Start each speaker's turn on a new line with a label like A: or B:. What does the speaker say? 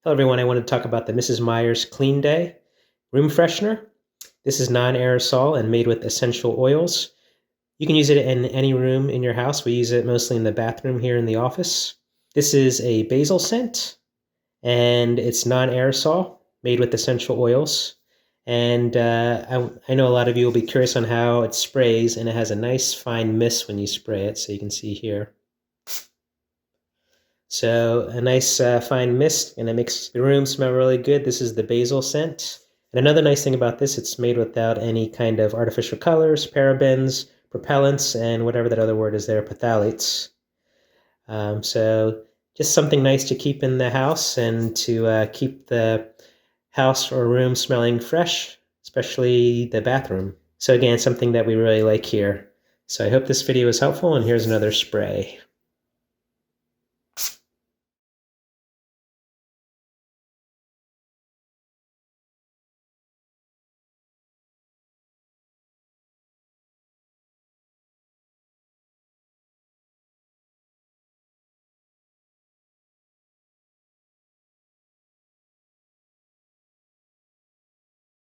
A: Hello everyone, I wanted to talk about the Mrs. Meyer's Clean Day Room Freshener. This is non-aerosol and made with essential oils. You can use it in any room in your house. We use it mostly in the bathroom here in the office. This is a basil scent and it's non-aerosol made with essential oils. And I know a lot of you will be curious on how it sprays, and it has a nice fine mist when you spray it, so you can see here. So a nice fine mist, and it makes the room smell really good. This is the basil scent. And another nice thing about this, it's made without any kind of artificial colors, parabens, propellants, and whatever that other word is there, phthalates. So just something nice to keep in the house and to keep the house or room smelling fresh, especially the bathroom. So again, something that we really like here. So I hope this video was helpful, and here's another spray.